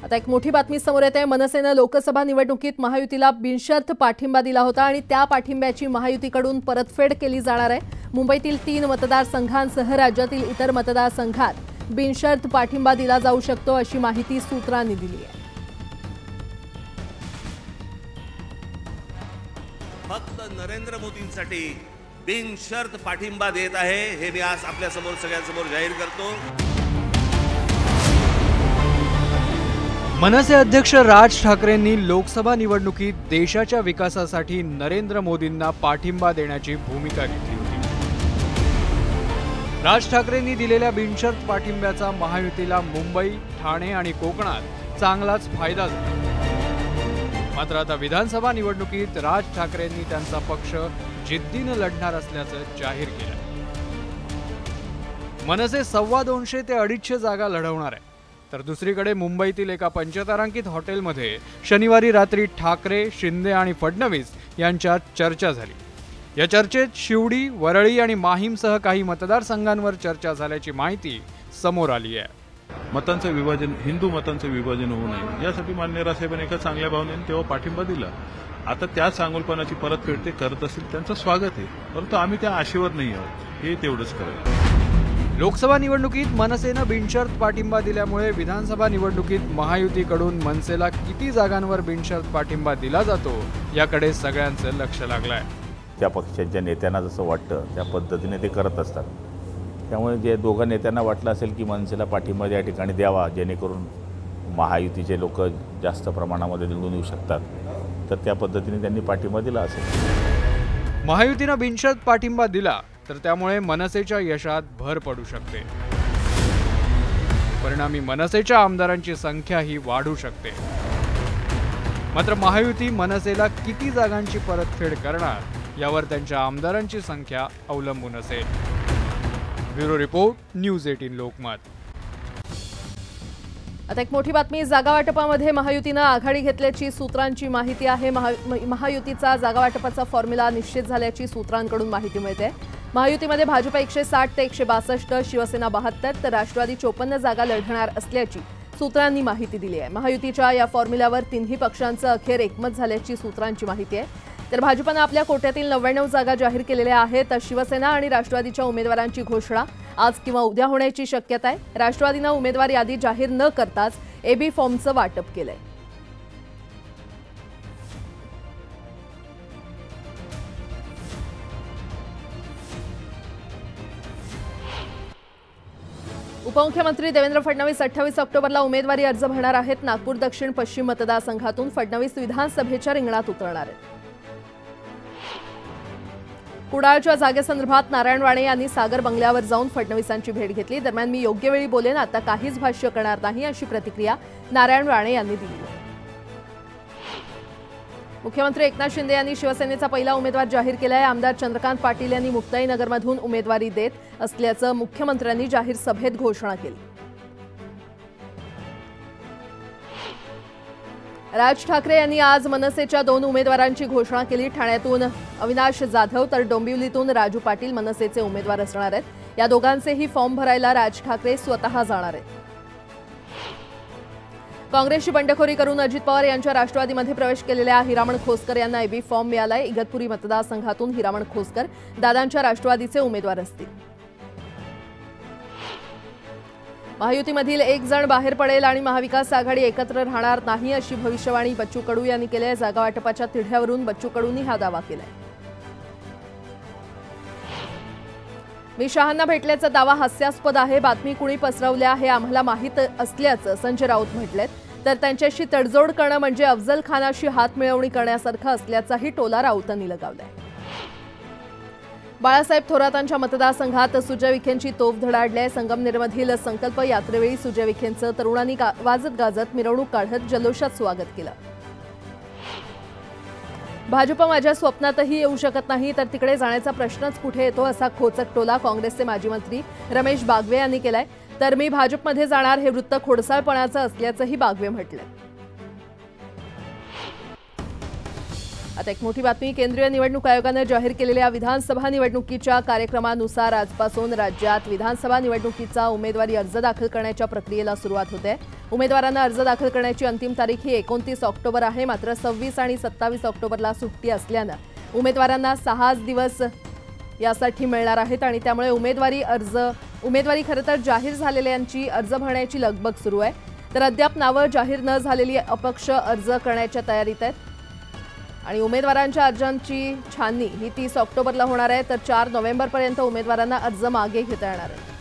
आता एक मोठी बातमी समोर येते। मनसेने लोकसभा निवडणुकीत महायुतीला बिनशर्त पाठिंबा दिला होता आणि त्या पाठिंब्याची महायुतीकडून परतफेड केली जाणार आहे। मुंबईतील 3 मतदारसंघांसह राज्यातील इतर मतदारसंघात बिनशर्त पाठिंबा दिला जाऊ शकतो अशी माहिती सूत्रांनी दिली आहे। फक्त नरेंद्र मोदींसाठी बिनशर्त पाठिंबा देत आहे हे मी आज आपल्या समोर सगळ्यांसमोर जाहीर करतो। मनसे अध्यक्ष राज ठाकरेंनी लोकसभा निवडणुकीत देशाच्या विकासासाठी नरेंद्र मोदींना पाठिंबा देण्याची भूमिका घेतली होती। राज ठाकरेंनी दिलेल्या बिनशर्त पाठिंब्याचा महायुतीला मुंबई, ठाणे आणि कोकणात चांगलाच फायदा झाला। मात्र आता विधानसभा निवडणुकीत राज ठाकरेंनी त्यांचा पक्ष जिद्दीने लढणार असल्याचं जाहीर केलं। मनसे 250 ते 250 जागा लढवणार आहे। तर दुसरीकडे मुंबईतील एका पंचतारांकित हॉटेलमध्ये शनिवारी रात्री ठाकरे, शिंदे आणि फडणवीस यांच्यात चर्चा झाली। या चर्चेत शिवडी, वरळी आणि माहीमसह काही मतदारसंघांवर चर्चा झाल्याची माहिती समोर आली आहे। मतांचं विभाजन, हिंदू मतांचं विभाजन होऊ नये यासाठी माननीय राजसाहेबांनी एका चांगल्या भावनेने तेव्हा पाठिंबा दिला। आता त्या चांगुलपणाची परतफेड ते करत असतील त्यांचं स्वागत आहे, परंतु आम्ही त्या आशेवर नाही आहोत, हे तेवढंच करायचं। लोकसभा निवडणुकीत मनसेनं बिनशर्त पाठिंबा दिल्यामुळे विधानसभा निवडणुकीत महायुतीकडून मनसेला किती जागांवर बिनशर्त पाठिंबा दिला जातो याकडे सगळ्यांचं लक्ष लागलंय। त्या पक्षाच्या नेत्यांना जसं वाटतं त्या पद्धतीने ते करत असतात। त्यामुळे जे दोघा नेत्यांना वाटलं असेल की मनसेला पाठिंबा या ठिकाणी द्यावा जेणेकरून महायुतीचे लोक जास्त प्रमाणामध्ये निवडून येऊ शकतात, तर त्या पद्धतीने त्यांनी पाठिंबा दिला असेल। महायुतीनं बिनशर्त पाठिंबा दिला तर त्यामुळे मनसेच्या यशात भर पडू शकते। परिणामी मनसेच्या आमदारांची संख्याही वाढू शकते। मात्र महायुती मनसेला किती जागांची परतफेड करणार यावर त्यांच्या आमदारांची संख्या अवलंबून असेल। Bureau report, news 18 Lokmat. आता एक मोठी बातमी, जागा वाटपामध्ये महायुतीनं आघाडी घेतल्याची सूत्रांची माहिती आहे। महायुतीचा जागा वाटपाचा फॉर्म्युला निश्चित झाल्याची सूत्रांकडून माहिती मिळते। महायुतीमध्ये भाजप 160 ते 162, शिवसेना 72 तर राष्ट्रवादी 54 जागा लढणार असल्याची सूत्रांनी माहिती दिली आहे। महायुतीच्या या फॉर्म्युल्यावर तिन्ही पक्षांचं अखेर एकमत झाल्याची सूत्रांची माहिती आहे। तर भाजपनं आपल्या कोट्यातील 99 जागा जाहीर केलेल्या आहेत। तर शिवसेना आणि राष्ट्रवादीच्या उमेदवारांची घोषणा आज किंवा उद्या होण्याची शक्यता आहे। राष्ट्रवादीनं उमेदवार यादी जाहीर न करताच एबी फॉर्मचं वाटप केलंय। उपमुख्यमंत्री देवेंद्र फडणवीस 28 ऑक्टोबरला उमेदवारी अर्ज भरणार आहेत। नागपूर दक्षिण पश्चिम मतदारसंघातून फडणवीस विधानसभेच्या रिंगणात उतरणार आहेत। कुडाळच्या जागेसंदर्भात नारायण राणे यांनी सागर बंगल्यावर जाऊन फडणवीसांची भेट घेतली। दरम्यान मी योग्य वेळी बोलेन, आता काहीच भाष्य करणार नाही अशी प्रतिक्रिया नारायण राणे यांनी दिली आहे। मुख्यमंत्री एकनाथ शिंदे यांनी शिवसेनेचा पहिला उमेदवार जाहीर केला आहे। आमदार चंद्रकांत पाटील यांनी मुक्ताईनगरमधून उमेदवारी देत असल्याचं मुख्यमंत्र्यांनी जाहीर सभेत घोषणा केली। राज ठाकरे यांनी आज मनसेच्या 2 उमेदवारांची घोषणा केली। ठाण्यातून अविनाश जाधव तर डोंबिवलीतून राजू पाटील मनसेचे उमेदवार असणार आहेत। या दोघांचेही फॉर्म भरायला राज ठाकरे स्वतः जाणार आहेत। काँग्रेसची बंडखोरी करून अजित पवार यांच्या राष्ट्रवादीमध्ये प्रवेश केलेल्या हिरामण खोसकर यांना एबी फॉर्म मिळालाय। इगतपुरी मतदारसंघातून हिरामण खोसकर दादांच्या राष्ट्रवादीचे उमेदवार असतील। महायुतीमधील एक जण बाहेर पडेल आणि महाविकास आघाडी एकत्र राहणार नाही अशी भविष्यवाणी बच्चू कडू यांनी केली आहे। जागा वाटपाच्या तिढ्यावरून बच्चू कडूंनी हा दावा केलाय। मी शहांना भेटल्याचा दावा हास्यास्पद आहे। बातमी कुणी पसरवल्या आहे आम्हाला माहीत असल्याचं संजय राऊत म्हटलेत। तर त्यांच्याशी तडजोड करणं म्हणजे अफजल खानाशी हात मिळवणी करण्यासारखं असल्याचाही टोला राऊतांनी लगावलाय। बाळासाहेब थोरातांच्या मतदारसंघात सुजय विखेंची तोफ धडाडली आहे। संगमनेरमधील संकल्प यात्रेवेळी सुजय विखेंचं तरुणांनी वाजत गाजत मिरवणूक काढत जल्लोषात स्वागत केलं। भाजप माझ्या स्वप्नातही येऊ शकत नाही तर तिकडे जाण्याचा प्रश्नच कुठे येतो असा खोचक टोला काँग्रेसचे माजी मंत्री रमेश बागवे यांनी केलाय। तर मी भाजपमध्ये जाणार हे वृत्त खोडसाळपणाचं असल्याचंही बागवे म्हटलंय। आता एक मोठी बातमी, केंद्रीय निवडणूक आयोगाने जाहीर केलेल्या विधानसभा निवडणुकीच्या कार्यक्रमानुसार आजपासून राज्यात विधानसभा निवडणुकीचा उमेदवारी अर्ज दाखल करण्याच्या प्रक्रियेला सुरुवात होते। उमेदवारांना अर्ज दाखल करण्याची अंतिम तारीख ही 29 ऑक्टोबर आहे। मात्र 26 आणि 27 ऑक्टोबरला सुट्टी असल्यानं उमेदवारांना 6 दिवस यासाठी मिळणार आहेत आणि त्यामुळे उमेदवारी खरं तर जाहीर झालेल्यांची अर्ज भरण्याची लगबग सुरू आहे। तर अद्याप नावं जाहीर न झालेली अपक्ष अर्ज करण्याच्या तयारीत आहेत आणि उमेदवारांच्या अर्जांची छाननी ही 30 ऑक्टोबरला होणार आहे। तर 4 नोव्हेंबरपर्यंत उमेदवारांना अर्ज मागे घेता येणार आहे।